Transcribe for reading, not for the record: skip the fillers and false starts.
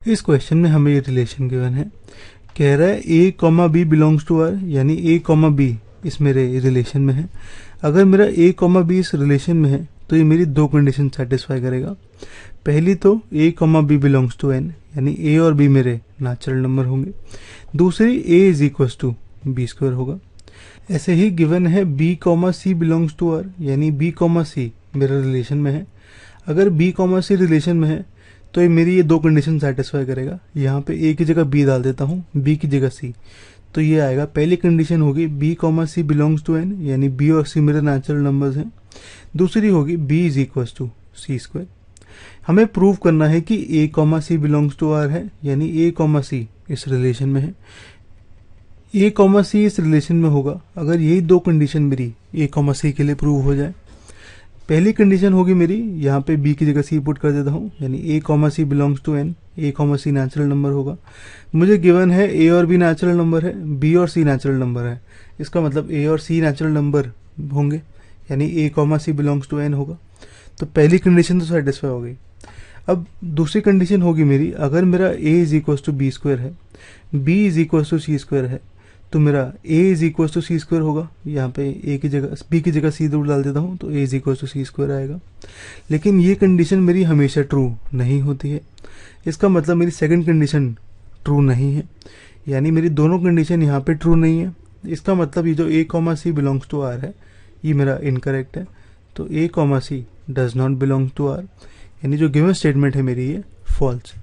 इस क्वेश्चन में हमें ये रिलेशन गिवन है, कह रहा है A comma B belongs to R, यानी ए कॉमा बी इस मेरे रिलेशन में है। अगर मेरा ए कॉमा बी इस रिलेशन में है तो ये मेरी दो कंडीशन सेटिस्फाई करेगा। पहली तो A comma B belongs to N, यानी ए और बी मेरे नेचुरल नंबर होंगे। दूसरी A is equal to B square होगा। ऐसे ही गिवन है B comma C belongs to R, यानी बी कॉमा सी मेरे रिलेशन में है। अगर बी कॉमा सी रिलेशन में है तो ये मेरी ये दो कंडीशन सेटिस्फाई करेगा। यहाँ पे ए की जगह बी डाल देता हूँ, बी की जगह सी, तो ये आएगा। पहली कंडीशन होगी B comma C belongs to N, यानी बी और सी मेरे नेचुरल नंबर्स हैं। दूसरी होगी B is equal to C square. हमें प्रूव करना है कि A comma C belongs to R है, यानी ए कॉमा सी इस रिलेशन में है। ए कॉमा सी इस रिलेशन में होगा अगर यही दो कंडीशन मेरी ए कॉमा सी के लिए प्रूव हो जाए। पहली कंडीशन होगी मेरी, यहाँ पे बी की जगह सी पुट कर देता हूँ, यानी A comma C belongs to N, A comma C natural number होगा। मुझे गिवन है ए और बी नेचुरल नंबर है, बी और सी नेचुरल नंबर है। इसका मतलब ए और सी नेचुरल नंबर होंगे, यानी A comma C belongs to N होगा। तो पहली कंडीशन तो सेटिस्फाई हो गई। अब दूसरी कंडीशन होगी मेरी, अगर मेरा A is equal to B square है, B is equal to C square है, तो मेरा a is equal to C square होगा। यहाँ पे a की जगह b की जगह सी दूर डाल देता हूँ, तो a is equal to C square आएगा। लेकिन ये कंडीशन मेरी हमेशा ट्रू नहीं होती है। इसका मतलब मेरी सेकंड कंडीशन ट्रू नहीं है, यानी मेरी दोनों कंडीशन यहाँ पे ट्रू नहीं है। इसका मतलब ये जो a comma C belongs to R है ये मेरा इनकरेक्ट है। तो a comma C does not belong to R, यानी जो गिवन स्टेटमेंट है मेरी ये फॉल्स।